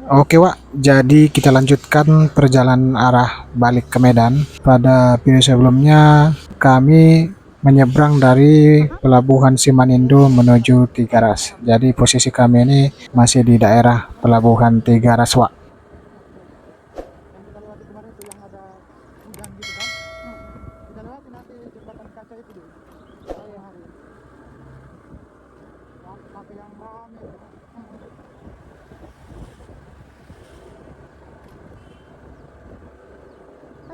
Oke Wak, jadi kita lanjutkan perjalanan arah balik ke Medan. Pada video sebelumnya kami menyeberang dari Pelabuhan Simanindo menuju Tigaras. Jadi posisi kami ini masih di daerah Pelabuhan Tigaras Wak.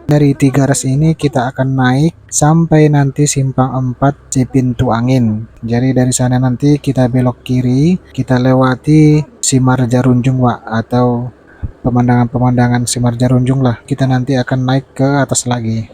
Dari Tigaras ini kita akan naik sampai nanti simpang 4 Cipintu Angin. Jadi dari sana nanti kita belok kiri, kita lewati Simar Jarunjung Wak, atau pemandangan-pemandangan Simar Jarunjung lah. Kita nanti akan naik ke atas lagi.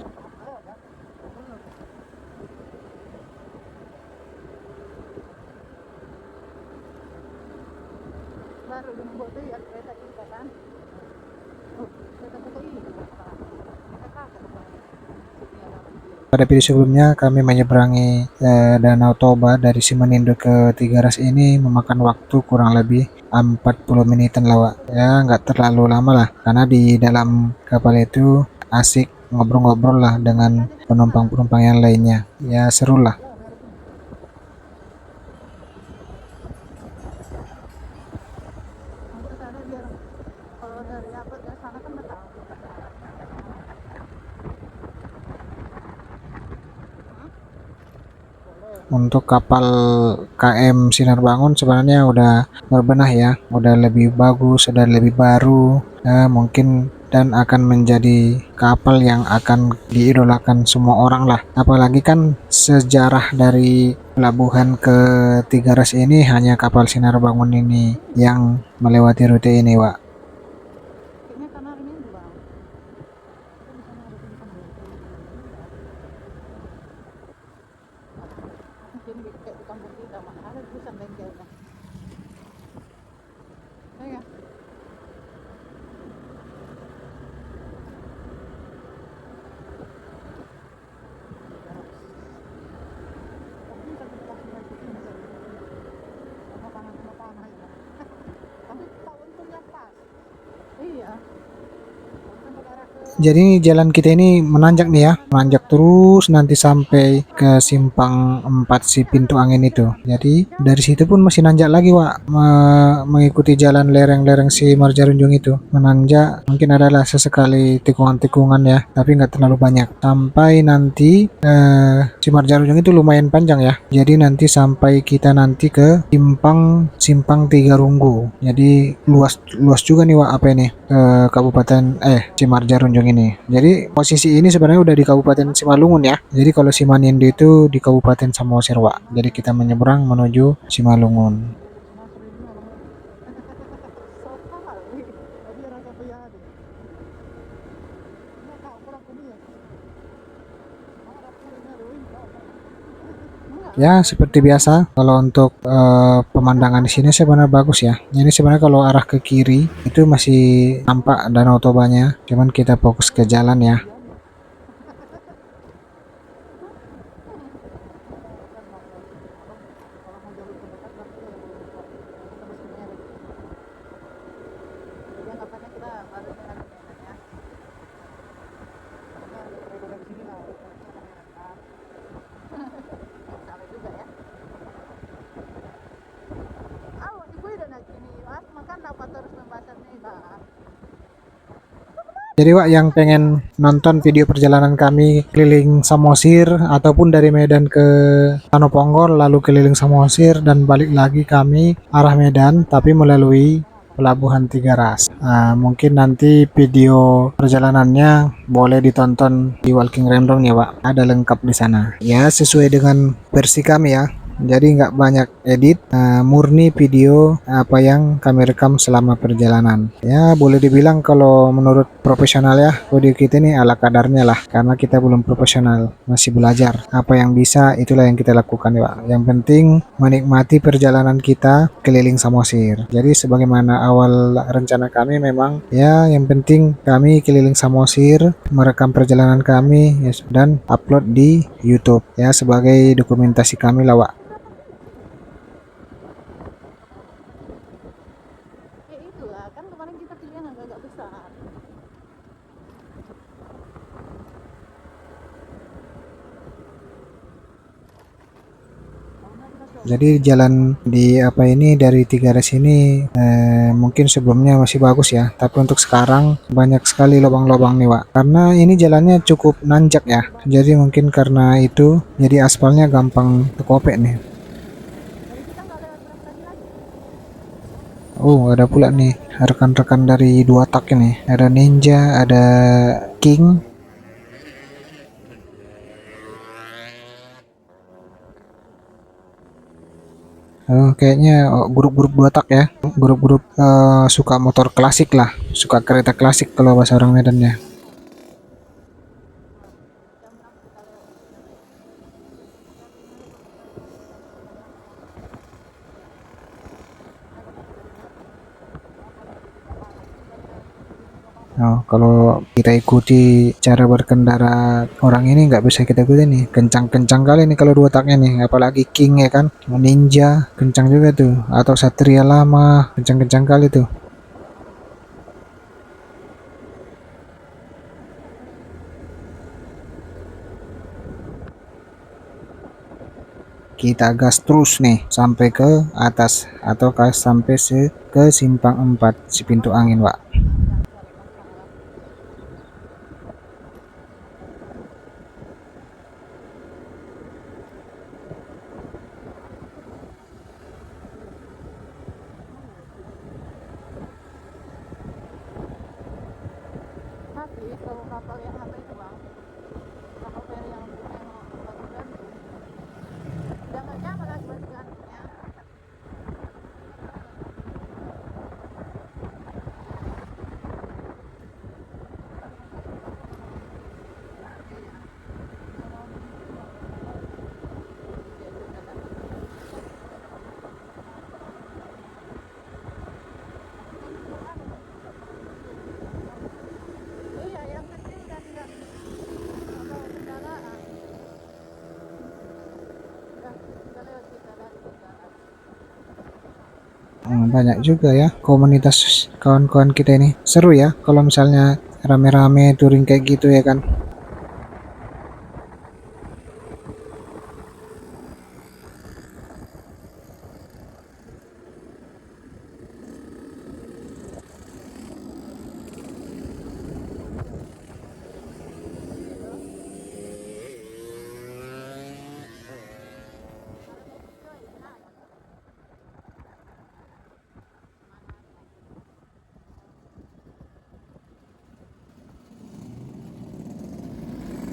Pada video sebelumnya kami menyeberangi Danau Toba dari Simanindo ke Tigaras ini memakan waktu kurang lebih 40 menitan lah Wak. Ya nggak terlalu lama lah, karena di dalam kapal itu asik ngobrol-ngobrol lah dengan penumpang-penumpang yang lainnya. Ya seru lah. Untuk kapal KM Sinar Bangun sebenarnya udah berbenah ya, udah lebih bagus, udah lebih baru, mungkin dan akan menjadi kapal yang akan diidolakan semua orang lah. Apalagi kan sejarah dari pelabuhan ke Tigaras ini hanya kapal Sinar Bangun ini yang melewati rute ini, Wak. Jadi jalan kita ini menanjak nih ya, menanjak terus nanti sampai ke simpang 4 si pintu angin itu. Jadi dari situ pun masih nanjak lagi Wak, mengikuti jalan lereng-lereng si Marjarunjung itu. Menanjak mungkin adalah sesekali tikungan-tikungan ya, tapi nggak terlalu banyak. Sampai nanti si Marjarunjung itu lumayan panjang ya. Jadi nanti sampai kita nanti ke simpang Tiga Runggu. Jadi luas luas juga nih Wak, apa ini? Kabupaten Cimarja Runjung ini. Jadi posisi ini sebenarnya udah di Kabupaten Simalungun ya. Jadi kalau Simanindo itu di Kabupaten Samosir, Wak. Jadi kita menyeberang menuju Simalungun. Ya seperti biasa, kalau untuk pemandangan di sini sebenarnya bagus ya. Ini sebenarnya kalau arah ke kiri itu masih nampak Danau Tobanya, cuman kita fokus ke jalan ya. Jadi Wak, yang pengen nonton video perjalanan kami keliling Samosir ataupun dari Medan ke Tanoponggol lalu keliling Samosir dan balik lagi kami arah Medan tapi melalui Pelabuhan Tigaras. Nah, mungkin nanti video perjalanannya boleh ditonton di Walking Random ya Pak. Ada lengkap di sana. Ya sesuai dengan versi kami ya. Jadi nggak banyak edit, murni video apa yang kami rekam selama perjalanan. Ya boleh dibilang kalau menurut profesional ya, audio kita ini ala kadarnya lah, karena kita belum profesional, masih belajar. Apa yang bisa itulah yang kita lakukan ya Pak. Yang penting menikmati perjalanan kita keliling Samosir. Jadi sebagaimana awal rencana kami memang ya yang penting kami keliling Samosir, merekam perjalanan kami ya, dan upload di YouTube ya sebagai dokumentasi kami lah Wak. Jadi jalan di apa ini dari Tigares ini mungkin sebelumnya masih bagus ya, tapi untuk sekarang banyak sekali lubang-lubang nih, Wak. Karena ini jalannya cukup nanjak ya. Jadi mungkin karena itu jadi aspalnya gampang terkopek nih. Oh, ada pula nih rekan-rekan dari dua tak ini. Ada Ninja, ada King. Kayaknya grup-grup dua tak ya. Grup-grup suka motor klasik lah, suka kereta klasik kalau bahasa orang Medannya. Oh, kalau kita ikuti cara berkendara orang ini nggak bisa kita ikuti nih. Kencang-kencang kali nih kalau dua taknya nih. Apalagi King ya kan. Ninja kencang juga tuh. Atau Satria lama kencang-kencang kali tuh. Kita gas terus nih sampai ke atas atau sampai ke simpang 4 si pintu angin, Pak. Banyak juga ya komunitas kawan-kawan kita ini. Seru ya kalau misalnya rame-rame touring kayak gitu ya kan.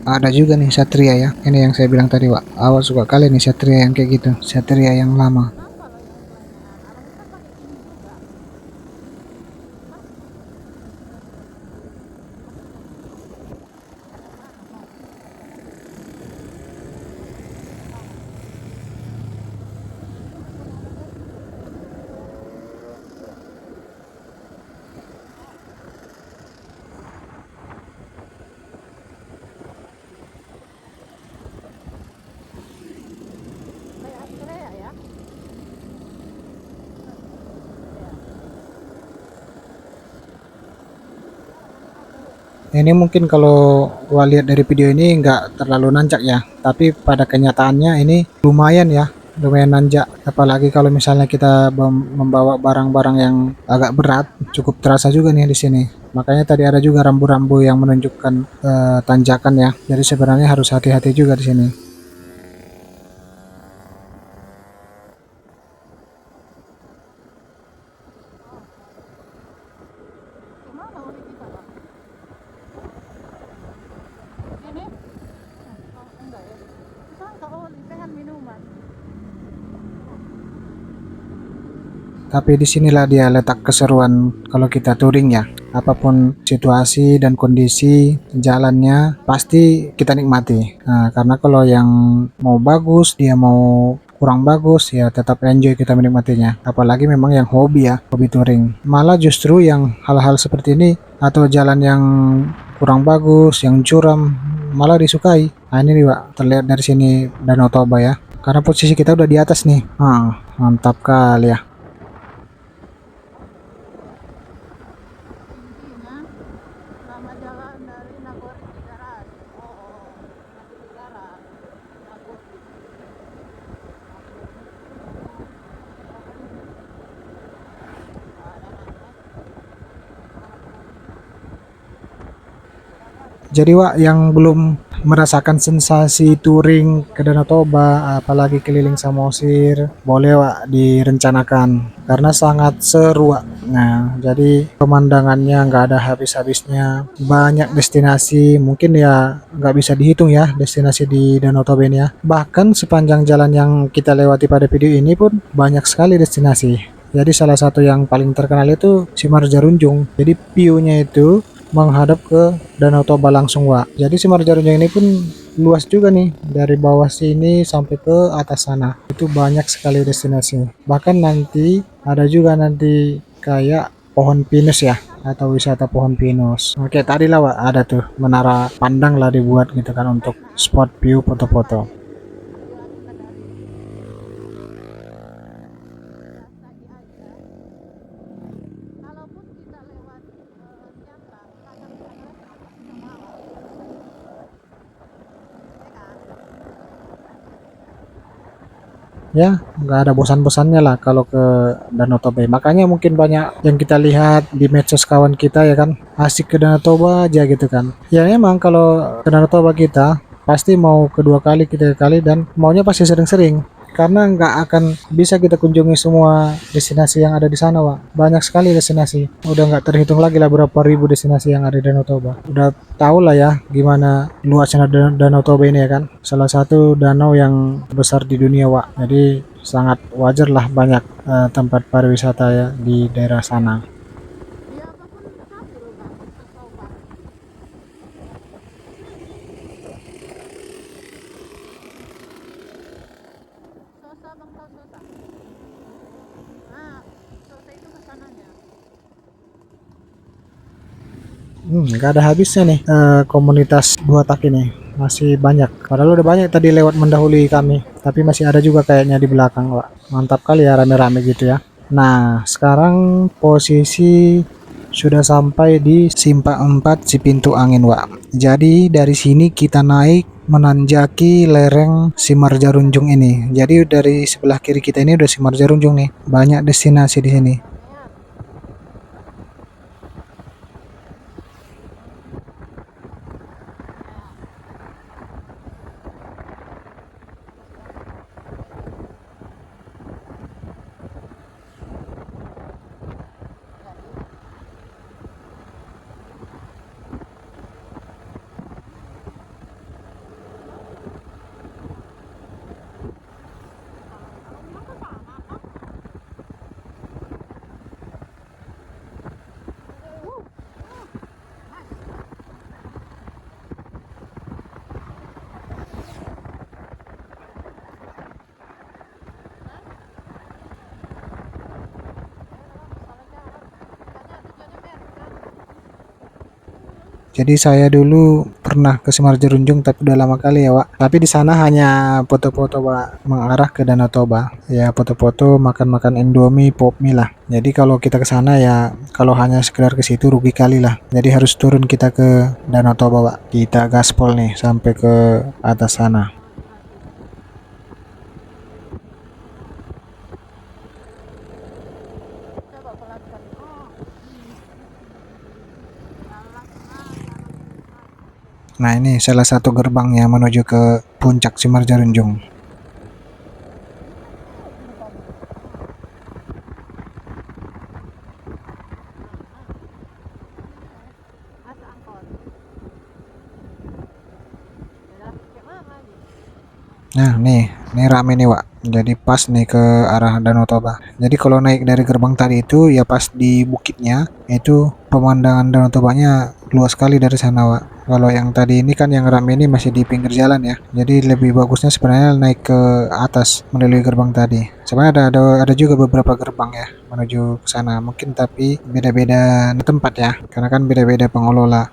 Ada juga nih Satria ya. Ini yang saya bilang tadi, Pak. Awal suka kali nih Satria yang kayak gitu. Satria yang lama. Ini mungkin kalau gua lihat dari video ini nggak terlalu nanjak ya, tapi pada kenyataannya ini lumayan ya, lumayan nanjak. Apalagi kalau misalnya kita membawa barang-barang yang agak berat, cukup terasa juga nih di sini. Makanya tadi ada juga rambu-rambu yang menunjukkan tanjakan ya. Jadi sebenarnya harus hati-hati juga di sini. Tapi disinilah dia letak keseruan kalau kita touring ya. Apapun situasi dan kondisi jalannya pasti kita nikmati. Nah, karena kalau yang mau bagus, dia mau kurang bagus ya tetap enjoy kita menikmatinya. Apalagi memang yang hobi ya, hobi touring. Malah justru yang hal-hal seperti ini atau jalan yang kurang bagus, yang curam malah disukai. Nah, ini Pak, terlihat dari sini Danau Toba ya. Karena posisi kita udah di atas nih. Mantap kali ya. Jadi Wak, yang belum merasakan sensasi touring ke Danau Toba, apalagi keliling Samosir, boleh Wak direncanakan karena sangat seru Wak. Nah, jadi pemandangannya nggak ada habis-habisnya, banyak destinasi, mungkin ya nggak bisa dihitung ya destinasi di Danau Toba ini ya. Bahkan sepanjang jalan yang kita lewati pada video ini pun banyak sekali destinasi. Jadi salah satu yang paling terkenal itu Simarjarunjung. Jadi view-nya itu menghadap ke Danau Toba langsung Wak. Jadi Simarjarunjung ini pun luas juga nih dari bawah sini sampai ke atas sana. Itu banyak sekali destinasi. Bahkan nanti ada juga nanti kayak pohon pinus ya atau wisata pohon pinus. Oke, tadi lah Wak ada tuh menara pandang lah dibuat gitu kan untuk spot view foto-foto. Ya, nggak ada bosan-bosannya lah kalau ke Danau Toba. Makanya mungkin banyak yang kita lihat di medsos kawan kita ya kan, asik ke Danau Toba aja gitu kan. Ya emang kalau ke Danau Toba kita pasti mau kedua kali, ketiga kali dan maunya pasti sering-sering. Karena nggak akan bisa kita kunjungi semua destinasi yang ada di sana, Wak. Banyak sekali destinasi. Udah nggak terhitung lagi lah berapa ribu destinasi yang ada di Danau Toba. Udah tau lah ya gimana luasnya Danau Toba ini ya kan. Salah satu danau yang besar di dunia, Wak. Jadi sangat wajar lah banyak tempat pariwisata ya di daerah sana. Nggak ada habisnya nih komunitas dua tak ini. Masih banyak. Padahal udah banyak tadi lewat mendahului kami. Tapi masih ada juga kayaknya di belakang, Wak. Mantap kali ya rame-rame gitu ya. Nah, sekarang posisi sudah sampai di Simpang 4 si pintu angin, Wak. Jadi dari sini kita naik menanjaki lereng Simarjarunjung ini. Jadi dari sebelah kiri kita ini udah Simarjarunjung nih. Banyak destinasi di sini. Jadi saya dulu pernah ke Simalungun tapi udah lama kali ya, Wak. Tapi di sana hanya foto-foto, Wak, mengarah ke Danau Toba. Ya foto-foto, makan-makan Indomie, pop mie lah. Jadi kalau kita ke sana ya kalau hanya sekedar ke situ rugi kali lah. Jadi harus turun kita ke Danau Toba, Wak. Kita gaspol nih sampai ke atas sana. Nah, ini salah satu gerbangnya menuju ke puncak Simalungun. Nah, nih rame nih, Wak. Jadi pas nih ke arah Danau Toba. Jadi kalau naik dari gerbang tadi itu ya pas di bukitnya itu pemandangan Danau Tobanya luas sekali dari sana, Wak. Kalau yang tadi ini kan yang rame ini masih di pinggir jalan ya. Jadi lebih bagusnya sebenarnya naik ke atas melalui gerbang tadi. Sebenarnya ada juga beberapa gerbang ya menuju ke sana. Mungkin tapi beda-beda tempat ya. Karena kan beda-beda pengelola.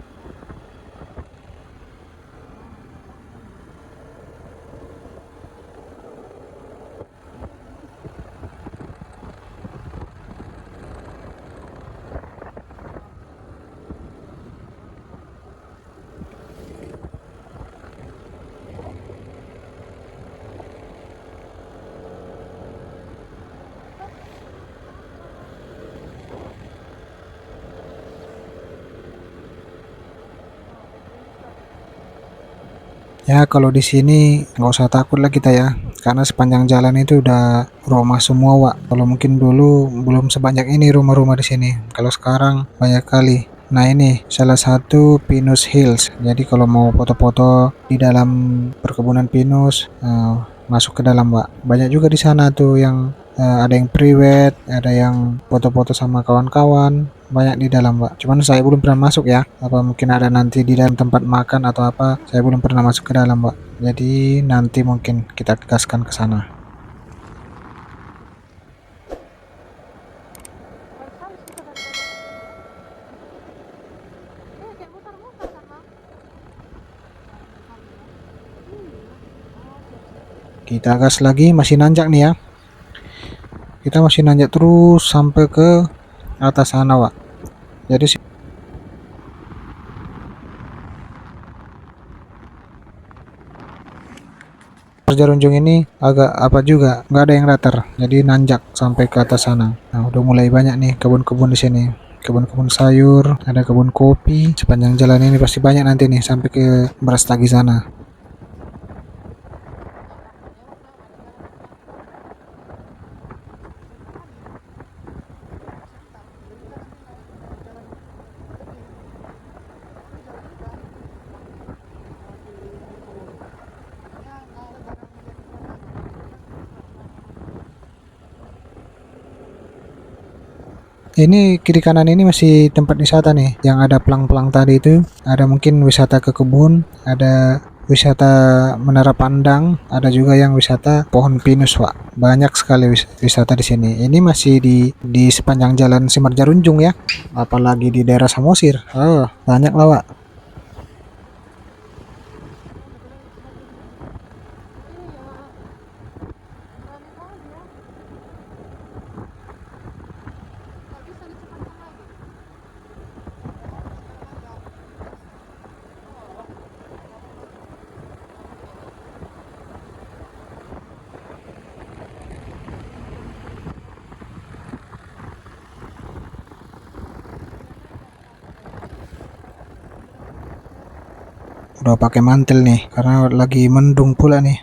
Ya kalau di sini nggak usah takut lah kita ya, karena sepanjang jalan itu udah rumah semua, Wak. Kalau mungkin dulu belum sebanyak ini rumah-rumah di sini. Kalau sekarang banyak kali. Nah ini salah satu pinus hills. Jadi kalau mau foto-foto di dalam perkebunan pinus, masuk ke dalam, Wak. Banyak juga di sana tuh yang ada yang priwet, ada yang foto-foto sama kawan-kawan, banyak di dalam, Pak. Cuman saya belum pernah masuk ya. Apa mungkin ada nanti di dalam tempat makan atau apa? Saya belum pernah masuk ke dalam, Pak. Jadi nanti mungkin kita gaskan ke sana. Kita gas lagi, masih nanjak nih ya. Kita masih nanjak terus sampai ke atas sana, Pak. Jadi Jarunjung ini agak apa juga, nggak ada yang datar, jadi nanjak sampai ke atas sana. Nah, udah mulai banyak nih kebun-kebun di sini. Kebun-kebun sayur, ada kebun kopi. Sepanjang jalan ini pasti banyak nanti nih sampai ke Brastagi sana. Ini kiri kanan ini masih tempat wisata nih, yang ada pelang-pelang tadi itu. Ada mungkin wisata ke kebun, ada wisata menara pandang, ada juga yang wisata pohon pinus, Pak. Banyak sekali wisata di sini. Ini masih di sepanjang jalan Simarjarunjung ya, apalagi di daerah Samosir. Oh, banyak lah, Pak. Udah pakai mantel nih, karena lagi mendung pula nih.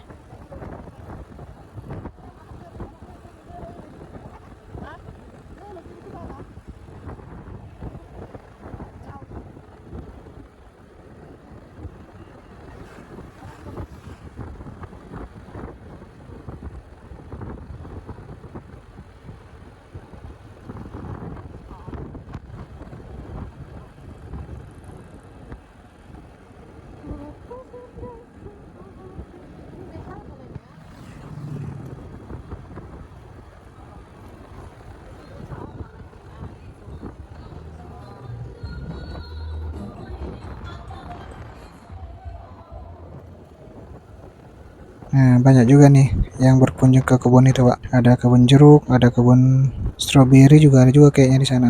Nah, banyak juga nih yang berkunjung ke kebun itu, Pak. Ada kebun jeruk, ada kebun stroberi juga ada juga kayaknya di sana.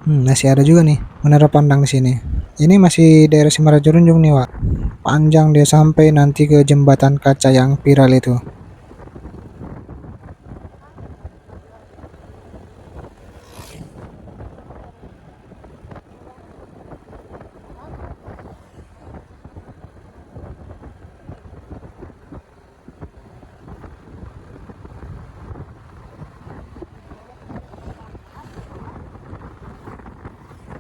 Masih ada juga nih menara pandang di sini. Ini masih daerah Simarajorunjung nih, Pak. Panjang dia sampai nanti ke jembatan kaca yang viral itu.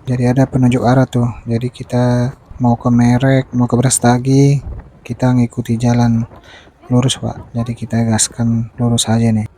Jadi ada penunjuk arah tuh. Jadi kita mau ke Merek, mau ke Brastagi, kita ngikuti jalan lurus, Pak. Jadi kita gaskan lurus aja nih.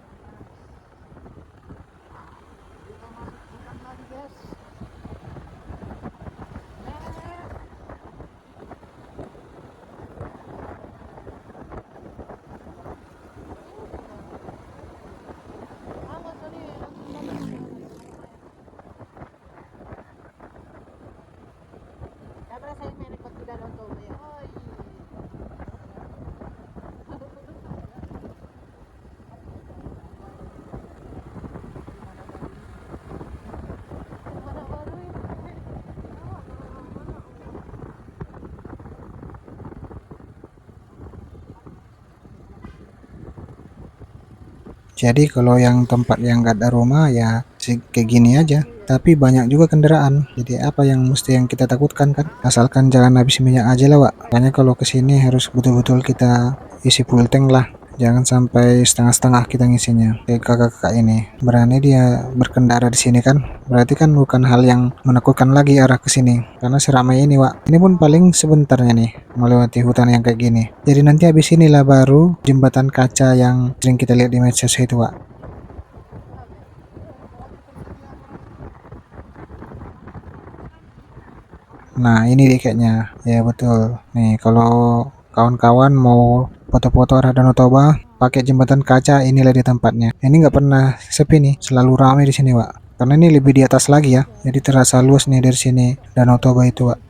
Jadi kalau yang tempat yang gak ada rumah ya kayak gini aja. tapi banyak juga kendaraan. Jadi apa yang mesti yang kita takutkan kan? Asalkan jangan habis minyak aja lah, Wak. Makanya kalau ke sini harus betul-betul kita isi full tank lah. Jangan sampai setengah-setengah kita ngisinya. Kayak kakak-kakak ini berani dia berkendara di sini kan. Berarti kan bukan hal yang menakutkan lagi arah ke sini. Karena seramai ini, Wak. Ini pun paling sebentarnya nih melewati hutan yang kayak gini. Jadi nanti habis inilah baru jembatan kaca yang sering kita lihat di medsos itu, Wak. Nah, ini deh kayaknya. Ya betul. Nih, kalau kawan-kawan mau foto-foto arah Danau Toba, pakai jembatan kaca, inilah di tempatnya. Ini nggak pernah sepi nih, selalu ramai di sini, Wak. Karena ini lebih di atas lagi ya. Jadi terasa luas nih dari sini Danau Toba itu, Wak.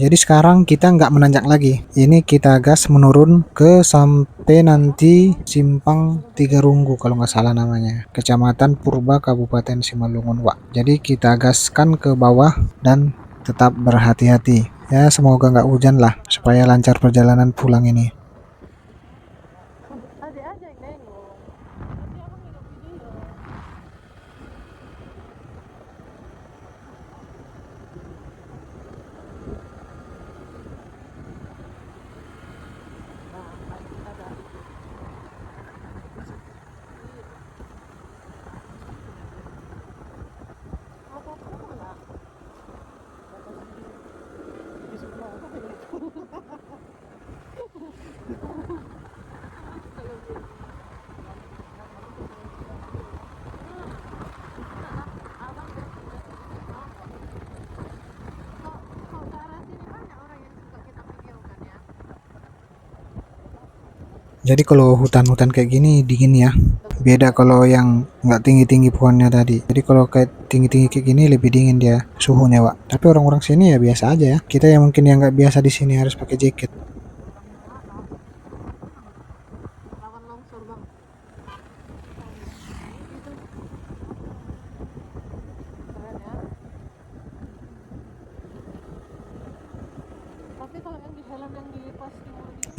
Jadi sekarang kita nggak menanjak lagi. Ini kita gas menurun ke sampai nanti simpang Tiga Runggu kalau nggak salah namanya. Kecamatan Purba, Kabupaten Simalungun, Wak. Jadi kita gaskan ke bawah dan tetap berhati-hati. Ya semoga nggak hujan lah supaya lancar perjalanan pulang ini. Jadi kalau hutan-hutan kayak gini dingin ya. Beda kalau yang nggak tinggi-tinggi pohonnya tadi. Jadi kalau kayak tinggi-tinggi kayak gini lebih dingin dia suhunya, Pak. Tapi orang-orang sini ya biasa aja ya. Kita yang mungkin yang nggak biasa di sini harus pakai jaket.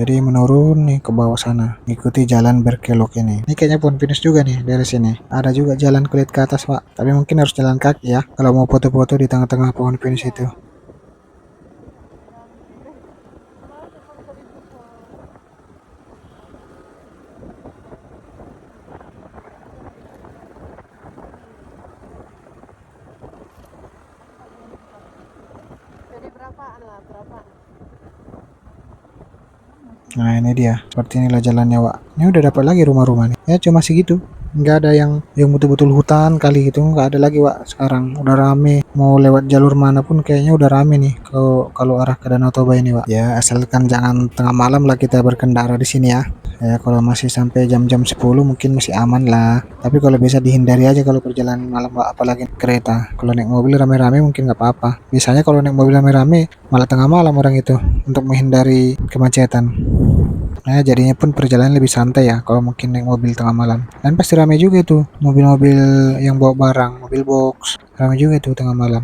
Jadi menurun nih ke bawah sana, ngikuti jalan berkelok ini. Ini kayaknya pohon pinus juga nih dari sini. Ada juga jalan kulit ke atas, Pak. Tapi mungkin harus jalan kaki ya kalau mau foto-foto di tengah-tengah pohon pinus itu. Nah ini dia, seperti inilah jalannya, Wak. Ini udah dapat lagi rumah-rumah nih. Ya cuma segitu. Nggak ada yang betul-betul hutan kali gitu, nggak ada lagi, Wak. Sekarang udah rame. Mau lewat jalur manapun kayaknya udah rame nih. Kalau kalau arah ke Danau Toba ini, Wak. Ya asalkan jangan tengah malam lah kita berkendara di sini ya. Ya kalau masih sampai jam-jam 10 mungkin masih aman lah. Tapi kalau bisa dihindari aja kalau perjalanan malam, Wak. Apalagi kereta. Kalau naik mobil rame-rame mungkin nggak apa-apa. Biasanya kalau naik mobil rame-rame malah tengah malam orang itu untuk menghindari kemacetan. Nah, jadinya pun perjalanan lebih santai ya kalau mungkin naik mobil tengah malam. Dan pasti ramai juga itu mobil-mobil yang bawa barang, mobil box. Ramai juga itu tengah malam.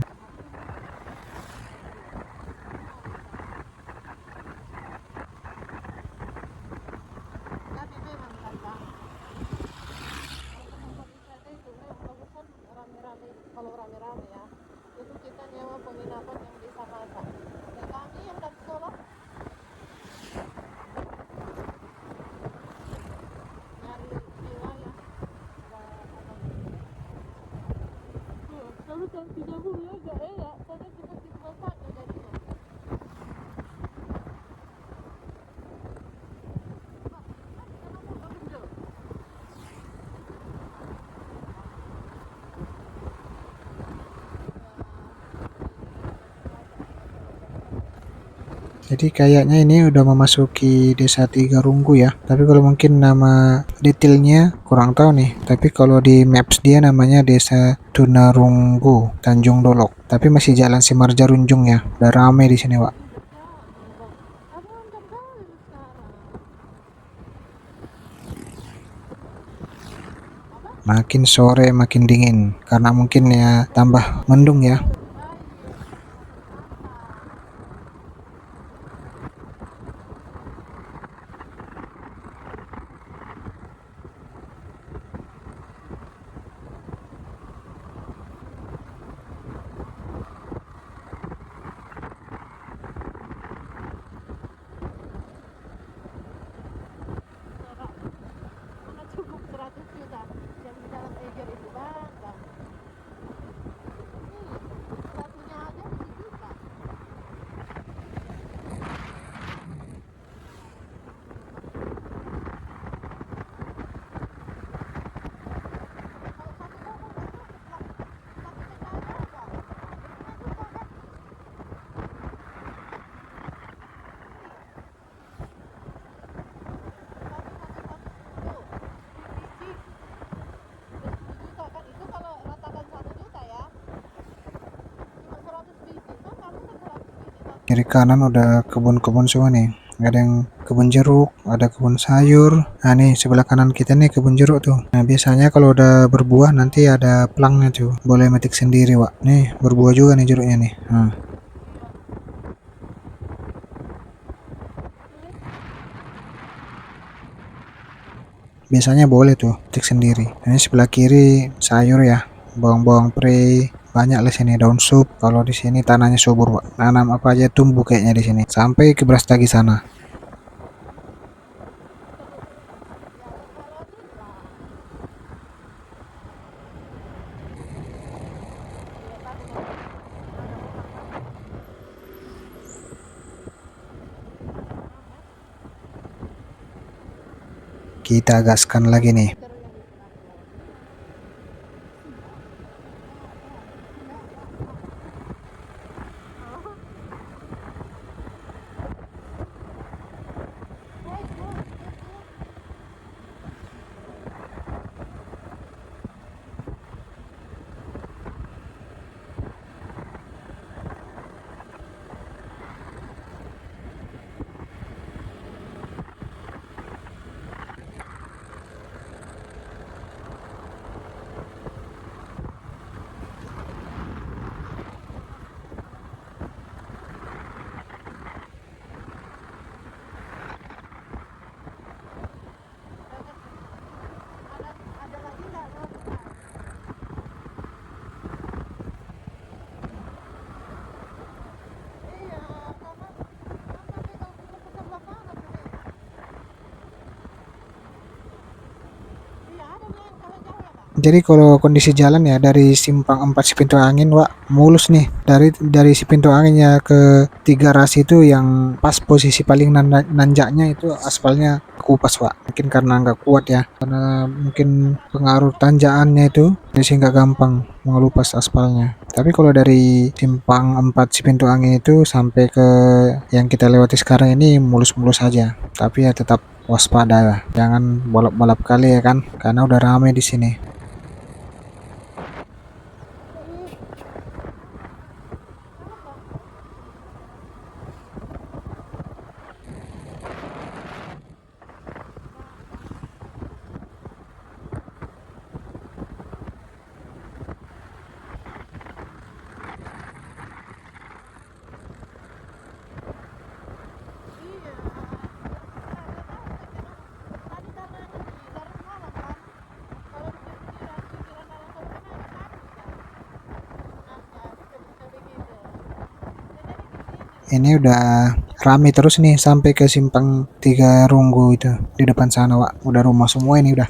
Jadi kayaknya ini udah memasuki desa Tiga Runggu ya. Tapi kalau mungkin nama detailnya kurang tahu nih. Tapi kalau di maps dia namanya desa Tunarunggu, Tanjung Dolok. Tapi masih jalan Simarja-Runjung ya. Udah rame di sini, Pak. Makin sore makin dingin karena mungkin ya tambah mendung ya. Kiri kanan udah kebun-kebun semua nih. Ada yang kebun jeruk, ada kebun sayur. Nah nih sebelah kanan kita nih kebun jeruk tuh. Nah biasanya kalau udah berbuah nanti ada pelangnya tuh. Boleh metik sendiri, Wak. Nih berbuah juga nih jeruknya nih. Nah, biasanya boleh tuh metik sendiri. Nah, ini sebelah kiri sayur ya. Bawang-bawang pre banyak lah sini daun sup. Kalau di sini tanahnya subur, Wak. Nanam apa aja tumbuh kayaknya di sini. Sampai ke Brastagi sana. Kita gaskan lagi nih. Jadi kalau kondisi jalan ya dari simpang 4 si pintu angin, Wak, mulus nih. Dari si pintu anginnya ke Tiga Ras itu yang pas posisi paling nanjaknya itu aspalnya kupas, Wak. Mungkin karena nggak kuat ya. Karena mungkin pengaruh tanjakannya itu jadi nggak gampang mengelupas aspalnya. Tapi kalau dari simpang 4 si pintu angin itu sampai ke yang kita lewati sekarang ini mulus-mulus saja. Tapi ya tetap waspada lah. Jangan balap-balap kali ya kan, karena udah ramai di sini. Ini udah rame terus nih sampai ke simpang Tiga Runggu itu di depan sana, Wak. Udah rumah semua ini udah.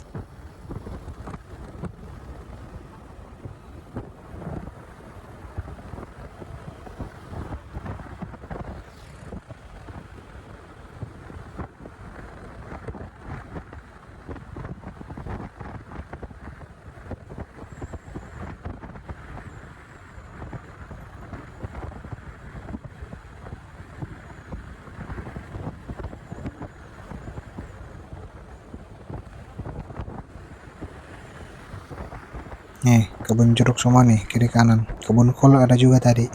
Nih, kebun jeruk semua nih, kiri kanan. Kebun kol ada juga tadi.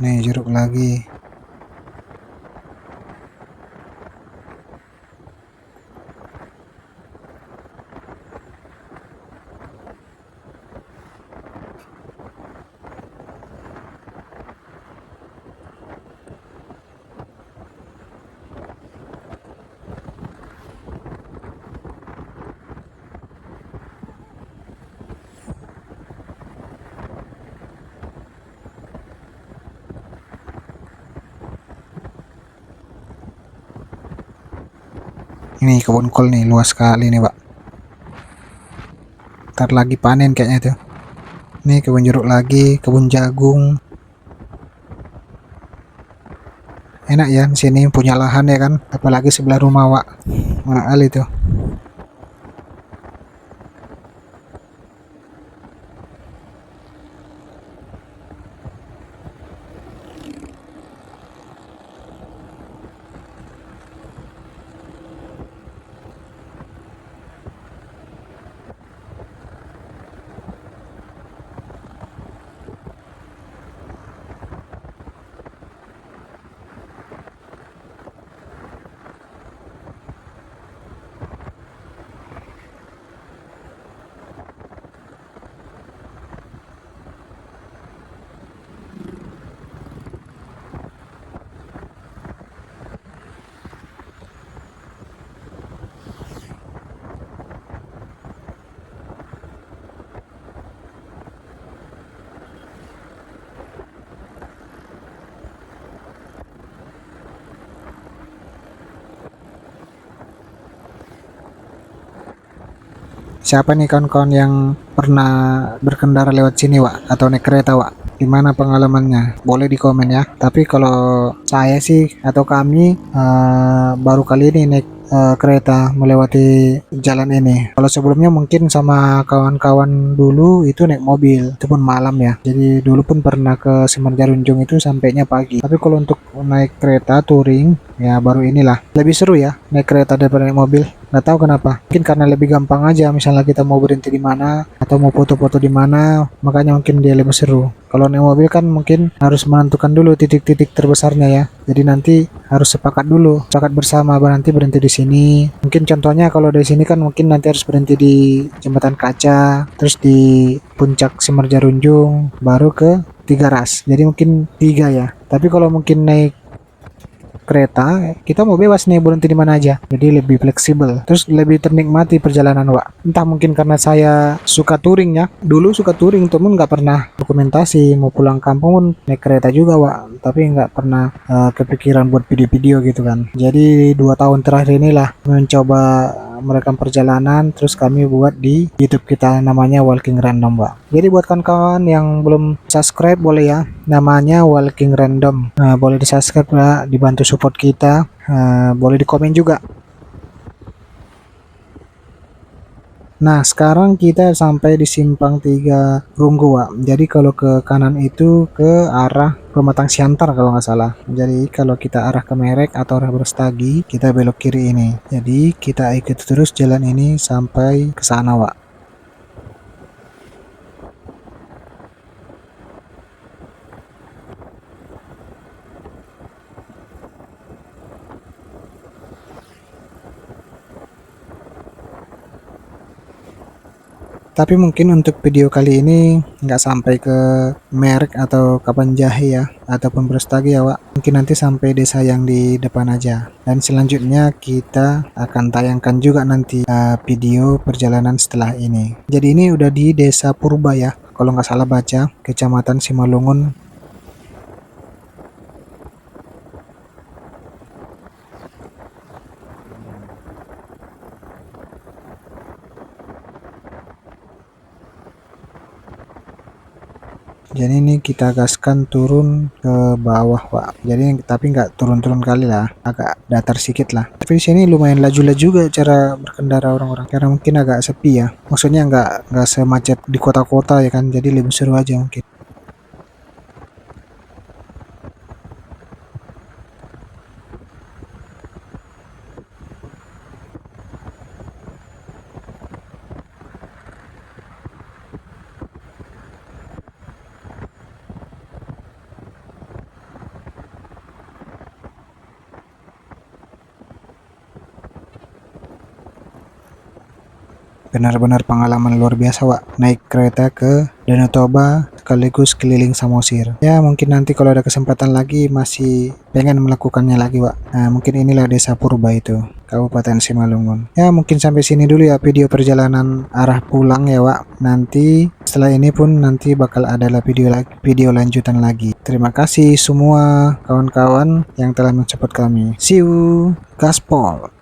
Nih, jeruk lagi. Ini kebun kol nih, luas sekali nih, Pak. Ntar lagi panen kayaknya tuh. Nih kebun jeruk lagi, kebun jagung. Enak ya di sini punya lahan ya kan, apalagi sebelah rumah, Wak. Mahal itu. Siapa nih kawan-kawan yang pernah berkendara lewat sini, Wak? Atau naik kereta, Wak? Gimana pengalamannya? Boleh di komen ya. Tapi kalau saya sih atau kami baru kali ini naik kereta melewati jalan ini. Kalau sebelumnya mungkin sama kawan-kawan dulu itu naik mobil, itu pun malam ya. Jadi dulu pun pernah ke Semenjarunjung itu sampainya pagi. Tapi kalau untuk naik kereta touring ya baru inilah lebih seru ya naik kereta daripada naik mobil. Nggak tahu kenapa, mungkin karena lebih gampang aja, misalnya kita mau berhenti di mana atau mau foto-foto di mana, makanya mungkin dia lebih seru. Kalau naik mobil kan mungkin harus menentukan dulu titik-titik terbesarnya ya, jadi nanti harus sepakat bersama, nanti berhenti di sini. Mungkin contohnya kalau dari sini kan mungkin nanti harus berhenti di Jembatan Kaca, terus di Puncak Semarjarunjung, baru ke Tiga Ras. Jadi mungkin tiga ya, tapi kalau mungkin naik kereta kita mau bebas nih berhenti di mana aja, jadi lebih fleksibel, terus lebih ternikmati perjalanan, Wak. Entah mungkin karena saya suka touring ya, dulu suka touring temen, nggak pernah dokumentasi, mau pulang kampung pun naik kereta juga, Wak, tapi nggak pernah kepikiran buat video-video gitu kan. Jadi 2 tahun terakhir inilah mencoba merekam perjalanan, terus kami buat di YouTube kita, namanya Walking Random, Pak. Jadi buat kawan-kawan yang belum subscribe boleh ya, namanya Walking Random. Nah, boleh di subscribe ya, dibantu support kita. Boleh di komen juga. Nah, sekarang kita sampai di Simpang 3 Runggu, Wak. Jadi kalau ke kanan itu ke arah Pematang Siantar kalau nggak salah. Jadi kalau kita arah ke Merek atau arah Brastagi, kita belok kiri ini. Jadi kita ikuti terus jalan ini sampai ke sana, Wak. Tapi mungkin untuk video kali ini nggak sampai ke Merek atau Kapanjahe ya, ataupun Brastagi ya, Wak. Mungkin nanti sampai desa yang di depan aja. Dan selanjutnya kita akan tayangkan juga nanti video perjalanan setelah ini. Jadi ini udah di Desa Purba ya, kalau nggak salah baca, Kecamatan Simalungun. Jadi ini kita gaskan turun ke bawah, Pak. Jadi tapi nggak turun-turun kali lah, agak datar sedikit lah. Tapi di sini lumayan laju juga cara berkendara orang-orang, karena mungkin agak sepi ya. Maksudnya nggak semacet di kota-kota ya kan. Jadi lebih seru aja mungkin. Benar-benar pengalaman luar biasa Wak, naik kereta ke Danau Toba sekaligus keliling Samosir. Ya mungkin nanti kalau ada kesempatan lagi masih pengen melakukannya lagi Wak. Nah mungkin inilah desa Purba itu, Kabupaten Simalungun. Ya mungkin sampai sini dulu ya video perjalanan arah pulang ya Wak. Nanti setelah ini pun nanti bakal ada video lanjutan lagi. Terima kasih semua kawan-kawan yang telah mensupport kami. See you, gaspol.